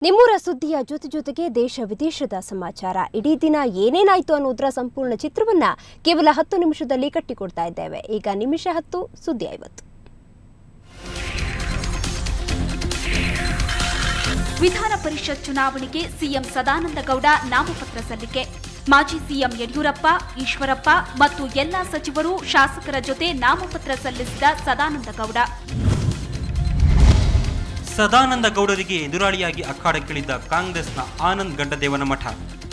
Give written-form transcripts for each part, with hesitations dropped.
ನಿಮ್ಮೂರ ಸುದ್ದಿಯ ಜೊತೆಗೆ ದೇಶ ವಿದೇಶದ ಸಮಾಚಾರ ಇಡೀ ದಿನ ಏನೇನಾಯಿತು ಅನ್ನೋದರ ಸಂಪೂರ್ಣ ಚಿತ್ರವನ್ನ ಕೇವಲ 10 ನಿಮಿಷದಲ್ಲಿ ಕಟ್ಟಿಕೊಡ್ತಾ ಇದ್ದೇವೆ. ಈಗ ನಿಮಿಷ 10 ಸುದ್ದಿ 50. ವಿಧಾನ ಪರಿಷತ್ ಚುನಾವಣೆಗೆ ಸಿಎಂ ಸದಾನಂದ ಗೌಡ ನಾಮಪತ್ರ ಸಲ್ಲಿಕೆ. ಮಾಜಿ ಸಿಎಂ ಯಡಿಯೂರಪ್ಪ, ಈಶ್ವರಪ್ಪ ಮತ್ತು ಎಲ್ಲಾ ಸಚಿವರು, ಶಾಸಕರ ಜೊತೆ ನಾಮಪತ್ರ ಸಲ್ಲಿಸಿದ ಸದಾನಂದ ಗೌಡ. ಸದಾನಂದ ಗೌಡರಿಗೆ ಎದುರಾಳಿಯಾಗಿ ಅಖಾಡಕ್ಕಿಳಿದ ಕಾಂಗ್ರೆಸ್ನ ಆನಂದ್ ಗಡ್ಡದೇವನಮಠ.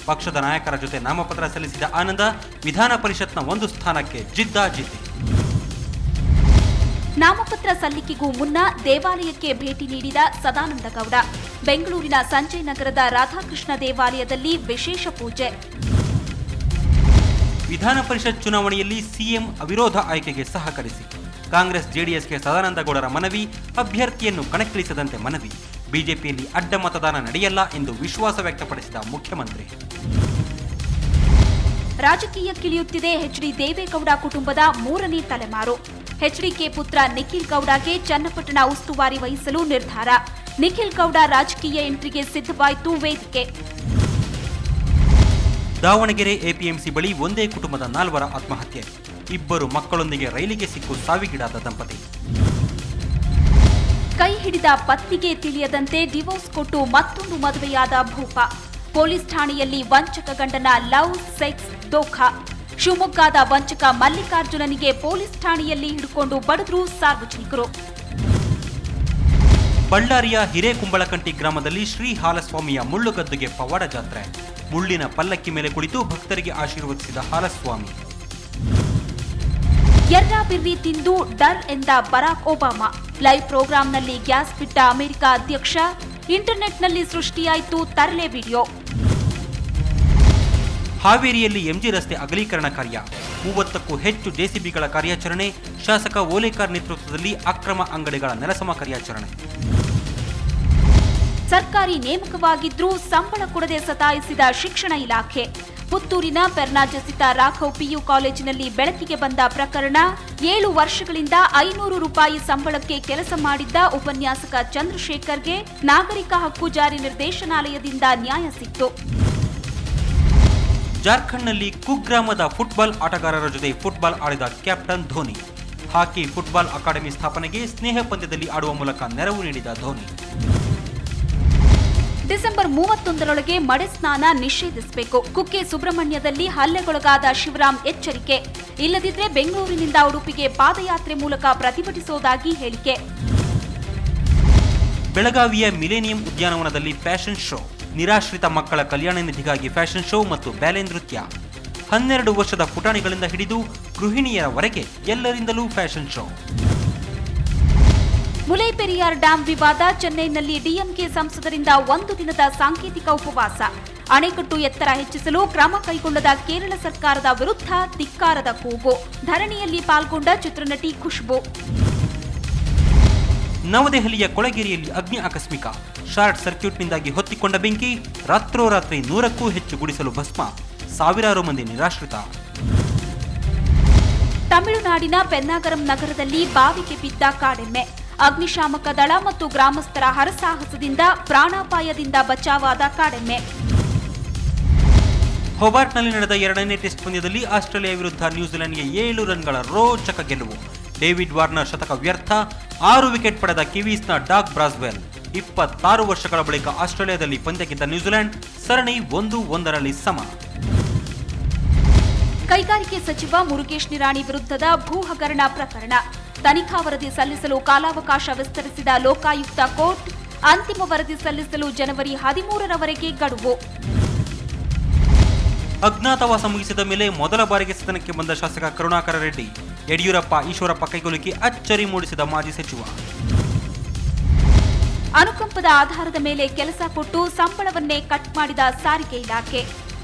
ಪಕ್ಷದ ನಾಯಕರ ಜೊತೆ ನಾಮಪತ್ರ ಸಲ್ಲಿಸಿದ ಆನಂದ ವಿಧಾನ ಪರಿಷತ್ನ ಒಂದು ಸ್ಥಾನಕ್ಕೆ ಜಿದ್ದಾಜಿದ್ದಿ. ನಾಮಪತ್ರ ಸಲ್ಲಿಕೆಗೂ ಮುನ್ನ ದೇವಾಲಯಕ್ಕೆ ಭೇಟಿ ನೀಡಿದ ಸದಾನಂದ ಗೌಡ. ಬೆಂಗಳೂರಿನ ಸಂಜಯ್ ನಗರದ ರಾಧಾಕೃಷ್ಣ ದೇವಾಲಯದಲ್ಲಿ ವಿಶೇಷ ಪೂಜೆ. ವಿಧಾನ ಪರಿಷತ್ ಚುನಾವಣೆಯಲ್ಲಿ ಸಿಎಂ ಅವಿರೋಧ ಆಯ್ಕೆಗೆ ಸಹಕರಿಸಿ. ಕಾಂಗ್ರೆಸ್ ಜೆಡಿಎಸ್ಗೆ ಸದಾನಂದ ಗೌಡರ ಮನವಿ. ಅಭ್ಯರ್ಥಿಯನ್ನು ಕಣಕ್ಕಿಳಿಸದಂತೆ ಮನವಿ. ಬಿಜೆಪಿಯಲ್ಲಿ ಅಡ್ಡ ಮತದಾನ ನಡೆಯಲ್ಲ ಎಂದು ವಿಶ್ವಾಸ ವ್ಯಕ್ತಪಡಿಸಿದ ಮುಖ್ಯಮಂತ್ರಿ. ರಾಜಕೀಯಕ್ಕಿಳಿಯುತ್ತಿದೆ ಎಚ್ಡಿ ದೇವೇಗೌಡ ಕುಟುಂಬದ 3ನೇ ತಲೆಮಾರು. ಎಚ್ಡಿಕೆ ಪುತ್ರ ನಿಖಿಲ್ ಗೌಡಗೆ ಚನ್ನಪಟ್ಟಣ ಉಸ್ತುವಾರಿ ವಹಿಸಲು ನಿರ್ಧಾರ. ನಿಖಿಲ್ ಗೌಡ ರಾಜಕೀಯ ಎಂಟ್ರಿಗೆ ಸಿದ್ಧವಾಯಿತು ವೇದಿಕೆ. ದಾವಣಗೆರೆ ಎಪಿಎಂಸಿ ಬಳಿ ಒಂದೇ ಕುಟುಂಬದ 4 ಆತ್ಮಹತ್ಯೆ. 2 ಮಕ್ಕಳೊಂದಿಗೆ ರೈಲಿಗೆ ಸಿಕ್ಕು ಸಾವಿಗೀಡಾದ ದಂಪತಿ. ಕೈ ಹಿಡಿದ ಪತ್ನಿಗೆ ತಿಳಿಯದಂತೆ ಡಿವೋರ್ಸ್ ಕೊಟ್ಟು ಮತ್ತೊಂದು ಮದುವೆಯಾದ ಭೂಪ. ಪೊಲೀಸ್ ಠಾಣೆಯಲ್ಲಿ ವಂಚಕ ಗಂಡನ ಲವ್ ಸೆಕ್ಸ್ ದೋಖಾ. ಶಿವಮೊಗ್ಗದ ವಂಚಕ ಮಲ್ಲಿಕಾರ್ಜುನನಿಗೆ ಪೊಲೀಸ್ ಠಾಣೆಯಲ್ಲಿ ಹಿಡಿಕೊಂಡು ಬಡಿದ್ರು ಸಾರ್ವಜನಿಕರು. ಬಳ್ಳಾರಿಯ ಹಿರೇಕುಂಬಳಕಂಟಿ ಗ್ರಾಮದಲ್ಲಿ ಶ್ರೀ ಹಾಲಸ್ವಾಮಿಯ ಮುಳ್ಳುಗದ್ದುಗೆ ಪವಾಡ ಜಾತ್ರೆ. ಮುಳ್ಳಿನ ಪಲ್ಲಕ್ಕಿ ಮೇಲೆ ಕುಳಿತು ಭಕ್ತರಿಗೆ ಆಶೀರ್ವದಿಸಿದ ಹಾಲಸ್ವಾಮಿ. ಎರ್ರಾ ಬಿರ್ರಿ ತಿಂದು ಡರ್ ಎಂದ ಬರಾಕ್ ಒಬಾಮಾ. ಲೈವ್ ಪ್ರೋಗ್ರಾಂನಲ್ಲಿ ಗ್ಯಾಸ್ ಬಿಟ್ಟ ಅಮೆರಿಕ ಅಧ್ಯಕ್ಷ. ಇಂಟರ್ನೆಟ್ನಲ್ಲಿ ಸೃಷ್ಟಿಯಾಯಿತು ತರಲೆ ವಿಡಿಯೋ. ಹಾವೇರಿಯಲ್ಲಿ ಎಂಜಿ ರಸ್ತೆ ಅಗಲೀಕರಣ ಕಾರ್ಯ. 30ಕ್ಕೂ ಹೆಚ್ಚು ಜೆಸಿಬಿಗಳ ಕಾರ್ಯಾಚರಣೆ. ಶಾಸಕ ಓಲೇಕರ್ ನೇತೃತ್ವದಲ್ಲಿ ಅಕ್ರಮ ಅಂಗಡಿಗಳ ನೆಲಸಮ ಕಾರ್ಯಾಚರಣೆ. ಸರ್ಕಾರಿ ನೇಮಕವಾಗಿದ್ರೂ ಸಂಬಳ ಕೊಡದೆ ಸತಾಯಿಸಿದ ಶಿಕ್ಷಣ ಇಲಾಖೆ. ಪುತ್ತೂರಿನ ಪೆರ್ನಾಜಸಿತಾ ರಾಘವ್ ಪಿಯು ಕಾಲೇಜಿನಲ್ಲಿ ಬೆಳಕಿಗೆ ಬಂದ ಪ್ರಕರಣ. 7 ವರ್ಷಗಳಿಂದ 500 ರೂಪಾಯಿ ಸಂಬಳಕ್ಕೆ ಕೆಲಸ ಮಾಡಿದ್ದ ಉಪನ್ಯಾಸಕ ಚಂದ್ರಶೇಖರ್ಗೆ ನಾಗರಿಕ ಹಕ್ಕು ಜಾರಿ ನಿರ್ದೇಶನಾಲಯದಿಂದ ನ್ಯಾಯ ಸಿಕ್ತು. ಜಾರ್ಖಂಡ್ನಲ್ಲಿ ಕುಗ್ರಾಮದ ಫುಟ್ಬಾಲ್ ಆಟಗಾರರ ಜೊತೆ ಫುಟ್ಬಾಲ್ ಆಡಿದ captain Dhoni. Hockey football academy ಸ್ಥಾಪನೆಗೆ ಸ್ನೇಹ ಪಂದ್ಯದಲ್ಲಿ ಆಡುವ ಮೂಲಕ ನೆರವು ನೀಡಿದ ಧೋನಿ. ಡಿಸೆಂಬರ್ 31ರೊಳಗೆ ಮಡೆ ಸ್ನಾನ ನಿಷೇಧಿಸಬೇಕು. ಕುಕ್ಕೆ ಸುಬ್ರಹ್ಮಣ್ಯದಲ್ಲಿ ಹಲ್ಲೆಗೊಳಗಾದ ಶಿವರಾಮ್ ಎಚ್ಚರಿಕೆ. ಇಲ್ಲದಿದ್ದರೆ ಬೆಂಗಳೂರಿನಿಂದ ಉಡುಪಿಗೆ ಪಾದಯಾತ್ರೆ ಮೂಲಕ ಪ್ರತಿಭಟಿಸುವುದಾಗಿ ಹೇಳಿಕೆ. ಬೆಳಗಾವಿಯ ಮಿಲೇನಿಯಂ ಉದ್ಯಾನವನದಲ್ಲಿ ಫ್ಯಾಷನ್ ಶೋ. ನಿರಾಶ್ರಿತ ಮಕ್ಕಳ ಕಲ್ಯಾಣ ನಿಧಿಗಾಗಿ ಫ್ಯಾಷನ್ ಶೋ ಮತ್ತು ಬ್ಯಾಲೆ ನೃತ್ಯ. 12 ವರ್ಷದ ಪುಟಾಣಿಗಳಿಂದ ಹಿಡಿದು ಗೃಹಿಣಿಯರವರೆಗೆ ಎಲ್ಲರಿಂದಲೂ ಫ್ಯಾಷನ್ ಶೋ. ಮುಲೈಪೆರಿಯಾರ್ ಡ್ಯಾಂ ವಿವಾದ. ಚೆನ್ನೈನಲ್ಲಿ ಡಿಎಂಕೆ ಸಂಸದರಿಂದ 1 ದಿನದ ಸಾಂಕೇತಿಕ ಉಪವಾಸ. ಅಣೆಕಟ್ಟು ಎತ್ತರ ಹೆಚ್ಚಿಸಲು ಕ್ರಮ ಕೈಗೊಂಡದ ಕೇರಳ ಸರ್ಕಾರದ ವಿರುದ್ಧ ಧಿಕ್ಕಾರದ ಕೂಗು. ಧರಣಿಯಲ್ಲಿ ಪಾಲ್ಗೊಂಡ ಚಿತ್ರನಟಿ ಖುಷ್ಬು. ನವದೆಹಲಿಯ ಕೊಳಗೇರಿಯಲ್ಲಿ ಅಗ್ನಿ ಆಕಸ್ಮಿಕ. ಶಾರ್ಟ್ ಸರ್ಕ್ಯೂಟ್ನಿಂದಾಗಿ ಹೊತ್ತಿಕೊಂಡ ಬೆಂಕಿ. ರಾತ್ರೋರಾತ್ರಿ 100ಕ್ಕೂ ಹೆಚ್ಚು ಗುಡಿಸಲು ಭಸ್ಮ. ಸಾವಿರಾರು ಮಂದಿ ನಿರಾಶ್ರಿತ. ತಮಿಳುನಾಡಿನ ಪೆನ್ನಾಗರಂ ನಗರದಲ್ಲಿ ಬಾವಿಗೆ ಬಿದ್ದ ಕಾಡೆಮ್ಮೆ. ಅಗ್ನಿಶಾಮಕ ದಳ ಮತ್ತು ಗ್ರಾಮಸ್ಥರ ಹರಸಾಹಸದಿಂದ ಪ್ರಾಣಾಪಾಯದಿಂದ ಬಚಾವಾದ ಕಾಡೆಮ್ಮೆ. ಹೋಬಾರ್ಟ್ನಲ್ಲಿ ನಡೆದ 2ನೇ ಟೆಸ್ಟ್ ಪಂದ್ಯದಲ್ಲಿ ಆಸ್ಟ್ರೇಲಿಯಾ ವಿರುದ್ಧ ನ್ಯೂಜಿಲೆಂಡ್ಗೆ 7 ರನ್ಗಳ ರೋಚಕ ಗೆಲುವು. ಡೇವಿಡ್ ವಾರ್ನರ್ ಶತಕ ವ್ಯರ್ಥ. 6 ವಿಕೆಟ್ ಪಡೆದ ಕಿವೀಸ್ನ ಡಾಗ್ ಬ್ರಾಸ್ವೆಲ್. 26 ವರ್ಷಗಳ ಬಳಿಕ ಆಸ್ಟ್ರೇಲಿಯಾದಲ್ಲಿ ಪಂದ್ಯ ಗೆದ್ದ ನ್ಯೂಜಿಲೆಂಡ್. ಸರಣಿ 1-1ರಲ್ಲಿ ಸಮ. ಕೈಗಾರಿಕೆ ಸಚಿವ ಮುರುಗೇಶ್ ನಿರಾಣಿ ವಿರುದ್ಧದ ಭೂ ಹಗರಣ ಪ್ರಕರಣ. ತನಿಖಾ ವರದಿ ಸಲ್ಲಿಸಲು ಕಾಲಾವಕಾಶ ವಿಸ್ತರಿಸಿದ ಲೋಕಾಯುಕ್ತ ಕೋರ್ಟ್. ಅಂತಿಮ ವರದಿ ಸಲ್ಲಿಸಲು ಜನವರಿ 13ರವರೆಗೆ ಗಡುವು. ಅಜ್ಞಾತವಾಸ ಮುಗಿಸಿದ ಮೇಲೆ ಮೊದಲ ಬಾರಿಗೆ ಸದನಕ್ಕೆ ಬಂದ ಶಾಸಕ ಕರುಣಾಕರ ರೆಡ್ಡಿ. ಯಡಿಯೂರಪ್ಪ, ಈಶ್ವರಪ್ಪ ಕೈಗೊಲಿಕೆ ಅಚ್ಚರಿ ಮೂಡಿಸಿದ ಮಾಜಿ ಸಚಿವ. ಅನುಕಂಪದ ಆಧಾರದ ಮೇಲೆ ಕೆಲಸ ಕೊಟ್ಟು ಸಂಬಳವನ್ನೇ ಕಟ್ ಮಾಡಿದ ಸಾರಿಗೆ ಇಲಾಖೆ.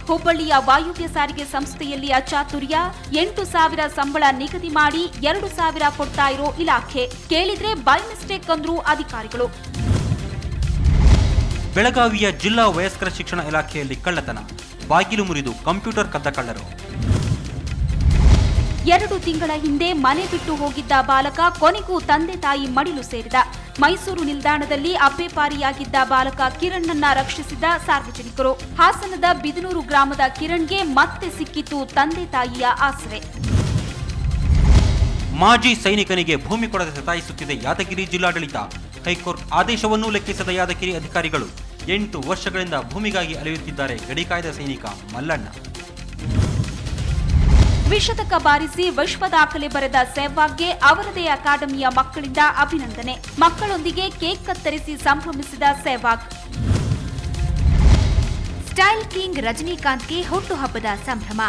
ಹುಬ್ಬಳ್ಳಿಯ ವಾಯುವ್ಯ ಸಾರಿಗೆ ಸಂಸ್ಥೆಯಲ್ಲಿ ಅಚಾತುರ್ಯ. 8,000 ಸಂಬಳ ನಿಗದಿ ಮಾಡಿ 2,000 ಕೊಡ್ತಾ ಇರೋ ಇಲಾಖೆ. ಕೇಳಿದ್ರೆ ಬೈ ಮಿಸ್ಟೇಕ್ ಅಂದ್ರು ಅಧಿಕಾರಿಗಳು. ಬೆಳಗಾವಿಯ ಜಿಲ್ಲಾ ವಯಸ್ಕರ ಶಿಕ್ಷಣ ಇಲಾಖೆಯಲ್ಲಿ ಕಳ್ಳತನ. ಬಾಗಿಲು ಮುರಿದು ಕಂಪ್ಯೂಟರ್ ಕದ್ದ ಕಳ್ಳರು. 2 ತಿಂಗಳ ಹಿಂದೆ ಮನೆ ಬಿಟ್ಟು ಹೋಗಿದ್ದ ಬಾಲಕ ಕೊನೆಗೂ ತಂದೆ ತಾಯಿ ಮಡಿಲು ಸೇರಿದ. ಮೈಸೂರು ನಿಲ್ದಾಣದಲ್ಲಿ ಅಪ್ಪೆಪಾರಿಯಾಗಿದ್ದ ಬಾಲಕ ಕಿರಣ್ನನ್ನ ರಕ್ಷಿಸಿದ ಸಾರ್ವಜನಿಕರು. ಹಾಸನದ ಬಿದನೂರು ಗ್ರಾಮದ ಕಿರಣ್ಗೆ ಮತ್ತೆ ಸಿಕ್ಕಿತು ತಂದೆ ತಾಯಿಯ ಆಸರೆ. ಮಾಜಿ ಸೈನಿಕನಿಗೆ ಭೂಮಿ ಕೊಡದೆ ಸತಾಯಿಸುತ್ತಿದೆ ಯಾದಗಿರಿ ಜಿಲ್ಲಾಡಳಿತ. ಹೈಕೋರ್ಟ್ ಆದೇಶವನ್ನು ಲೆಕ್ಕಿಸದ ಯಾದಗಿರಿ ಅಧಿಕಾರಿಗಳು 8 ವರ್ಷಗಳಿಂದ ಭೂಮಿಗಾಗಿ ಅಲೆಯುತ್ತಿದ್ದಾರೆ ಗಡಿಕಾಯ್ದ ಸೈನಿಕ ಮಲ್ಲಣ್ಣ. ದ್ವಿಶತಕ ಬಾರಿಸಿ ವಿಶ್ವ ದಾಖಲೆ ಬರೆದ ಸೆಹ್ವಾಗ್ಗೆ ಅವರದೇ ಅಕಾಡೆಮಿಯ ಮಕ್ಕಳಿಂದ ಅಭಿನಂದನೆ. ಮಕ್ಕಳೊಂದಿಗೆ ಕೇಕ್ ಕತ್ತರಿಸಿ ಸಂಭ್ರಮಿಸಿದ ಸೆಹ್ವಾಗ್. ಸ್ಟೈಲ್ ಕಿಂಗ್ ರಜನಿಕಾಂತ್ಗೆ ಹುಟ್ಟುಹಬ್ಬದ ಸಂಭ್ರಮ.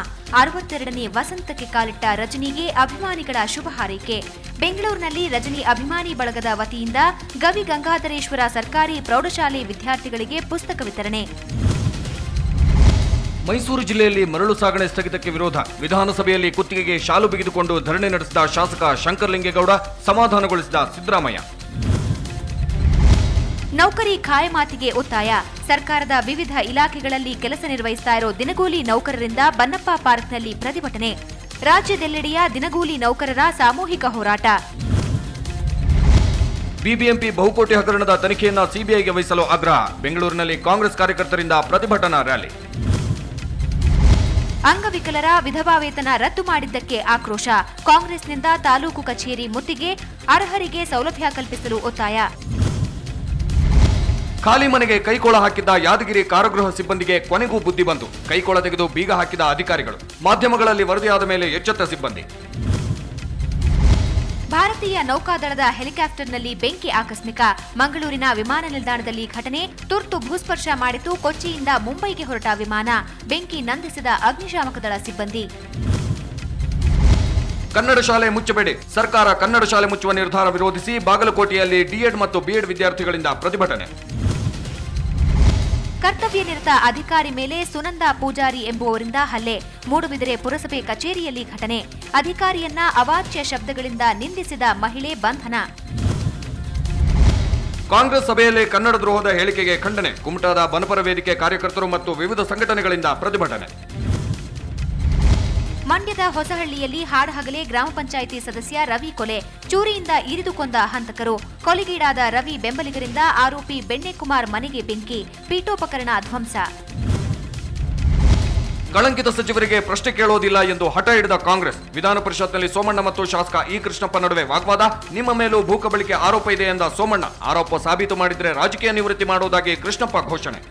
62ನೇ ವಸಂತಕ್ಕೆ ಕಾಲಿಟ್ಟ ರಜನಿಗೆ ಅಭಿಮಾನಿಗಳ ಶುಭ ಹಾರೈಕೆ. ಬೆಂಗಳೂರಿನಲ್ಲಿ ರಜನಿ ಅಭಿಮಾನಿ ಬಳಗದ ವತಿಯಿಂದ ಗವಿ ಗಂಗಾಧರೇಶ್ವರ ಸರ್ಕಾರಿ ಪ್ರೌಢಶಾಲೆ ವಿದ್ಯಾರ್ಥಿಗಳಿಗೆ ಪುಸ್ತಕ ವಿತರಣೆ. ಮೈಸೂರು ಜಿಲ್ಲೆಯಲ್ಲಿ ಮರಳು ಸಾಗಣೆ ಸ್ಥಗಿತಕ್ಕೆ ವಿರೋಧ. ವಿಧಾನಸಭೆಯಲ್ಲಿ ಕುತ್ತಿಗೆಗೆ ಶಾಲು ಬಿಗಿದುಕೊಂಡು ಧರಣಿ ನಡೆಸಿದ ಶಾಸಕ ಶಂಕರಲಿಂಗೇಗೌಡ, ಸಮಾಧಾನಗೊಳಿಸಿದ ಸಿದ್ದರಾಮಯ್ಯ. ನೌಕರಿ ಖಾಯಮಾತಿಗೆ ಒತ್ತಾಯ. ಸರ್ಕಾರದ ವಿವಿಧ ಇಲಾಖೆಗಳಲ್ಲಿ ಕೆಲಸ ನಿರ್ವಹಿಸ್ತಾ ಇರೋ ದಿನಗೂಲಿ ನೌಕರರಿಂದ ಬನ್ನಪ್ಪ ಪಾರ್ಕ್ನಲ್ಲಿ ಪ್ರತಿಭಟನೆ. ರಾಜ್ಯದೆಲ್ಲೆಡೆಯ ದಿನಗೂಲಿ ನೌಕರರ ಸಾಮೂಹಿಕ ಹೋರಾಟ. ಬಿಬಿಎಂಪಿ ಬಹುಕೋಟಿ ಹಗರಣದ ತನಿಖೆಯನ್ನ ಸಿಬಿಐಗೆ ವಹಿಸಲು ಆಗ್ರಹ. ಬೆಂಗಳೂರಿನಲ್ಲಿ ಕಾಂಗ್ರೆಸ್ ಕಾರ್ಯಕರ್ತರಿಂದ ಪ್ರತಿಭಟನಾ ರ್ಯಾಲಿ. ಅಂಗವಿಕಲರ ವಿಧವಾ ವೇತನ ರದ್ದು ಮಾಡಿದ್ದಕ್ಕೆ ಆಕ್ರೋಶ. ಕಾಂಗ್ರೆಸ್ನಿಂದ ತಾಲೂಕು ಕಚೇರಿ ಮುತ್ತಿಗೆ. ಅರ್ಹರಿಗೆ ಸೌಲಭ್ಯ ಕಲ್ಪಿಸಲು ಒತ್ತಾಯ. ಖಾಲಿ ಮನೆಗೆ ಕೈಕೋಳ ಹಾಕಿದ್ದ ಯಾದಗಿರಿ ಕಾರಾಗೃಹ ಸಿಬ್ಬಂದಿಗೆ ಕೊನೆಗೂ ಬುದ್ಧಿ ಬಂತು. ಕೈಕೋಳ ತೆಗೆದು ಬೀಗ ಹಾಕಿದ ಅಧಿಕಾರಿಗಳು. ಮಾಧ್ಯಮಗಳಲ್ಲಿ ವರದಿಯಾದ ಮೇಲೆ ಎಚ್ಚೆತ್ತ ಸಿಬ್ಬಂದಿ. ಭಾರತೀಯ ನೌಕಾದಳದ ಹೆಲಿಕಾಪ್ಟರ್ನಲ್ಲಿ ಬೆಂಕಿ ಆಕಸ್ಮಿಕ. ಮಂಗಳೂರಿನ ವಿಮಾನ ನಿಲ್ದಾಣದಲ್ಲಿ ಘಟನೆ. ತುರ್ತು ಭೂಸ್ಪರ್ಶ ಮಾಡಿತು ಕೊಚ್ಚಿಯಿಂದ ಮುಂಬೈಗೆ ಹೊರಟ ವಿಮಾನ. ಬೆಂಕಿ ನಂದಿಸಿದ ಅಗ್ನಿಶಾಮಕ ದಳ ಸಿಬ್ಬಂದಿ. ಕನ್ನಡ ಶಾಲೆ ಮುಚ್ಚಬೇಡಿ. ಸರ್ಕಾರ ಕನ್ನಡ ಶಾಲೆ ಮುಚ್ಚುವ ನಿರ್ಧಾರ ವಿರೋಧಿಸಿ ಬಾಗಲಕೋಟೆಯಲ್ಲಿ ಡಿಎಡ್ ಮತ್ತು ಬಿಎಡ್ ವಿದ್ಯಾರ್ಥಿಗಳಿಂದ ಪ್ರತಿಭಟನೆ. ಕರ್ತವ್ಯ ನಿರತ ಅಧಿಕಾರಿ ಮೇಲೆ ಸುನಂದಾ ಪೂಜಾರಿ ಎಂಬುವವರಿಂದ ಹಲ್ಲೆ. ಮೂಡುಬಿದಿರೆ ಪುರಸಭೆ ಕಚೇರಿಯಲ್ಲಿ ಘಟನೆ. ಅಧಿಕಾರಿಯನ್ನ ಅವಾಚ್ಯ ಶಬ್ದಗಳಿಂದ ನಿಂದಿಸಿದ ಮಹಿಳೆ ಬಂಧನ. ಕಾಂಗ್ರೆಸ್ ಸಭೆಯಲ್ಲಿ ಕನ್ನಡ ದ್ರೋಹದ ಹೇಳಿಕೆಗೆ ಖಂಡನೆ. ಕುಮಟಾದ ಬನಪರ ವೇದಿಕೆ ಕಾರ್ಯಕರ್ತರು ಮತ್ತು ವಿವಿಧ ಸಂಘಟನೆಗಳಿಂದ ಪ್ರತಿಭಟನೆ. ಮಂಡ್ಯದ ಹೊಸಹಳ್ಳಿಯಲ್ಲಿ ಹಾಡಹಗಲೇ ಗ್ರಾಮ ಪಂಚಾಯಿತಿ ಸದಸ್ಯ ರವಿ ಕೊಲೆ. ಚೂರಿಯಿಂದ ಇರಿದು ಕೊಂದ ಹಂತಕರು. ಕೊಲೆಗೀಡಾದ ರವಿ ಬೆಂಬಲಿಗರಿಂದ ಆರೋಪಿ ಬೆಣ್ಣೆಕುಮಾರ್ ಮನೆಗೆ ಬೆಂಕಿ. ಪೀಠೋಪಕರಣ ಧ್ವಂಸ. ಕಳಂಕಿತ ಸಚಿವರಿಗೆ ಪ್ರಶ್ನೆ ಕೇಳೋದಿಲ್ಲ ಎಂದು ಹಠ ಹಿಡಿದ ಕಾಂಗ್ರೆಸ್. ವಿಧಾನ ಪರಿಷತ್ನಲ್ಲಿ ಸೋಮಣ್ಣ ಮತ್ತು ಶಾಸಕ ಇ ಕೃಷ್ಣಪ್ಪ ನಡುವೆ ವಾಗ್ವಾದ. ನಿಮ್ಮ ಮೇಲೂ ಭೂಕಬಳಿಕೆ ಆರೋಪ ಇದೆ ಎಂದ ಸೋಮಣ್ಣ. ಆರೋಪ ಸಾಬೀತು ಮಾಡಿದರೆ ರಾಜಕೀಯ ನಿವೃತ್ತಿ ಮಾಡುವುದಾಗಿ ಕೃಷ್ಣಪ್ಪ ಘೋಷಣೆ.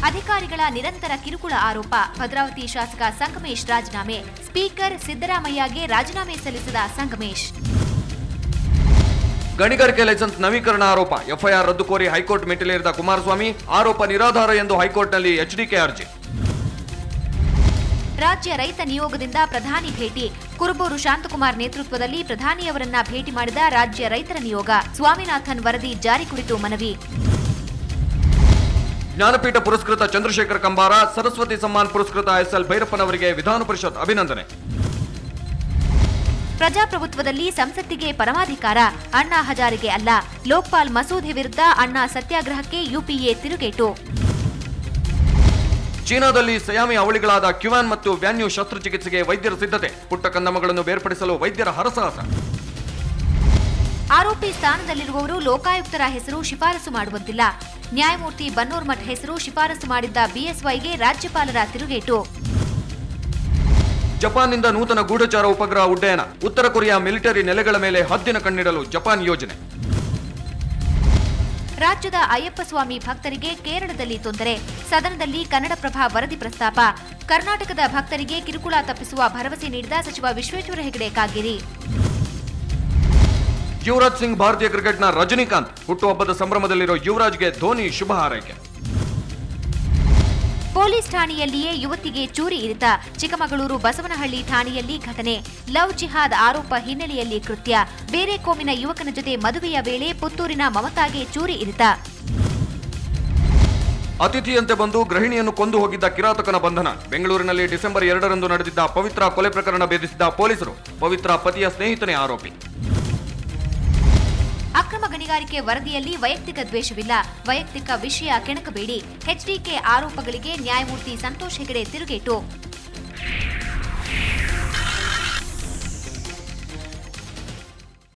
ಅಧಿಕಾರಿಗಳ ನಿರಂತರ ಕಿರುಕುಳ ಆರೋಪ. ಭದ್ರಾವತಿ ಶಾಸಕ ಸಂಗಮೇಶ್ ರಾಜೀನಾಮೆ. ಸ್ಪೀಕರ್ ಸಿದ್ದರಾಮಯ್ಯಗೆ ರಾಜೀನಾಮೆ ಸಲ್ಲಿಸಿದ ಸಂಗಮೇಶ್. ಗಣಿಗಾರಿಕೆ ಲೈಸೆನ್ಸ್ ನವೀಕರಣ ಆರೋಪ. ಎಫ್ಐಆರ್ ರದ್ದು ಕೋರಿ ಹೈಕೋರ್ಟ್ ಮೆಟ್ಟಿಲೇರಿದ ಕುಮಾರಸ್ವಾಮಿ. ಆರೋಪ ನಿರಾಧಾರ ಎಂದು ಹೈಕೋರ್ಟ್ನಲ್ಲಿ ಎಚ್ಡಿಕೆ ಅರ್ಜಿ. ರಾಜ್ಯ ರೈತ ನಿಯೋಗದಿಂದ ಪ್ರಧಾನಿ ಭೇಟಿ. ಕುರುಬೂರು ಶಾಂತಕುಮಾರ್ ನೇತೃತ್ವದಲ್ಲಿ ಪ್ರಧಾನಿಯವರನ್ನ ಭೇಟಿ ಮಾಡಿದ ರಾಜ್ಯ ರೈತರ ನಿಯೋಗ. ಸ್ವಾಮಿನಾಥನ್ ವರದಿ ಜಾರಿ ಕುರಿತು ಮನವಿ. ಜ್ಞಾನಪೀಠ ಪುರಸ್ಕೃತ ಚಂದ್ರಶೇಖರ್ ಕಂಬಾರ, ಸರಸ್ವತಿ ಸಮ್ಮಾನ್ ಪುರಸ್ಕೃತ ಎಸ್ಎಲ್ ಭೈರಪ್ಪನವರಿಗೆ ವಿಧಾನ ಪರಿಷತ್ ಅಭಿನಂದನೆ. ಪ್ರಜಾಪ್ರಭುತ್ವದಲ್ಲಿ ಸಂಸತ್ತಿಗೆ ಪರಮಾಧಿಕಾರ. ಅಣ್ಣಾ ಹಜಾರೆಗೆ ಅಲ್ಲ. ಲೋಕ್ಪಾಲ್ ಮಸೂದೆ ವಿರುದ್ಧ ಅಣ್ಣಾ ಸತ್ಯಾಗ್ರಹಕ್ಕೆ ಯುಪಿಎ ತಿರುಗೇಟು. ಚೀನಾದಲ್ಲಿ ಸಯಾಮಿ ಅವಳಿಗಳಾದ ಕ್ಯುವಾನ್ ಮತ್ತು ವ್ಯಾನ್ಯೂ ಶಸ್ತ್ರಚಿಕಿತ್ಸೆಗೆ ವೈದ್ಯರ ಸಿದ್ಧತೆ. ಪುಟ್ಟ ಕಂದಮ್ಮಗಳನ್ನು ಬೇರ್ಪಡಿಸಲು ವೈದ್ಯರ ಹರಸಾಹಸ. ಆರೋಪಿ ಸ್ಥಾನದಲ್ಲಿರುವವರು ಲೋಕಾಯುಕ್ತರ ಹೆಸರು ಶಿಫಾರಸು ಮಾಡುವಂತಿಲ್ಲ. ನ್ಯಾಯಮೂರ್ತಿ ಬನ್ನೂರ್ಮಠ್ ಹೆಸರು ಶಿಫಾರಸು ಮಾಡಿದ್ದ ಬಿಎಸ್ವೈಗೆ ರಾಜ್ಯಪಾಲರ ತಿರುಗೇಟು. ಜಪಾನ್ನಿಂದ ನೂತನ ಗೂಢಚಾರ ಉಪಗ್ರಹ ಉಡ್ಡಯನ. ಉತ್ತರ ಕೊರಿಯಾ ಮಿಲಿಟರಿ ನೆಲೆಗಳ ಮೇಲೆ ಹದ್ದಿನ ಕಣ್ಣಿಡಲು ಜಪಾನ್ ಯೋಜನೆ. ರಾಜ್ಯದ ಅಯ್ಯಪ್ಪ ಸ್ವಾಮಿ ಭಕ್ತರಿಗೆ ಕೇರಳದಲ್ಲಿ ತೊಂದರೆ. ಸದನದಲ್ಲಿ ಕನ್ನಡಪ್ರಭ ವರದಿ ಪ್ರಸ್ತಾಪ. ಕರ್ನಾಟಕದ ಭಕ್ತರಿಗೆ ಕಿರುಕುಳ ತಪ್ಪಿಸುವ ಭರವಸೆ ನೀಡಿದ ಸಚಿವ ವಿಶ್ವೇಶ್ವರ ಹೆಗಡೆ ಕಾಗೇರಿ. ಯುವರಾಜ್ ಸಿಂಗ್ ಭಾರತೀಯ ಕ್ರಿಕೆಟ್ನ ರಜನಿಕಾಂತ್. ಹುಟ್ಟುಹಬ್ಬದ ಸಂಭ್ರಮದಲ್ಲಿರೋ ಯುವರಾಜ್ಗೆ ಧೋನಿ ಶುಭ ಹಾರೈಕೆ. ಪೊಲೀಸ್ ಠಾಣೆಯಲ್ಲಿಯೇ ಯುವತಿಗೆ ಚೂರಿ ಇರಿತ. ಚಿಕ್ಕಮಗಳೂರು ಬಸವನಹಳ್ಳಿ ಠಾಣೆಯಲ್ಲಿ ಘಟನೆ. ಲವ್ ಜಿಹಾದ್ ಆರೋಪ ಹಿನ್ನೆಲೆಯಲ್ಲಿ ಕೃತ್ಯ. ಬೇರೆ ಕೋಮಿನ ಯುವಕನ ಜೊತೆ ಮದುವೆಯ ವೇಳೆ ಪುತ್ತೂರಿನ ಮಮತಾಗೆ ಚೂರಿ ಇರಿತ. ಅತಿಥಿಯಂತೆ ಬಂದು ಗೃಹಿಣಿಯನ್ನು ಕೊಂದು ಹೋಗಿದ್ದ ಕಿರಾತಕನ ಬಂಧನ. ಬೆಂಗಳೂರಿನಲ್ಲಿ ಡಿಸೆಂಬರ್ 2ರಂದು ನಡೆದಿದ್ದ ಪವಿತ್ರ ಕೊಲೆ ಪ್ರಕರಣ ಭೇದಿಸಿದ ಪೊಲೀಸರು. ಪವಿತ್ರ ಪತಿಯ ಸ್ನೇಹಿತನೇ ಆರೋಪಿ. ಅಕ್ರಮ ಗಣಿಗಾರಿಕೆ ವರದಿಯಲ್ಲಿ ವೈಯಕ್ತಿಕ ದ್ವೇಷವಿಲ್ಲ. ವೈಯಕ್ತಿಕ ವಿಷಯ ಕೆಣಕಬೇಡಿ. ಎಚ್ಡಿಕೆ ಆರೋಪಗಳಿಗೆ ನ್ಯಾಯಮೂರ್ತಿ ಸಂತೋಷ್ ಹೆಗಡೆ ತಿರುಗೇಟು.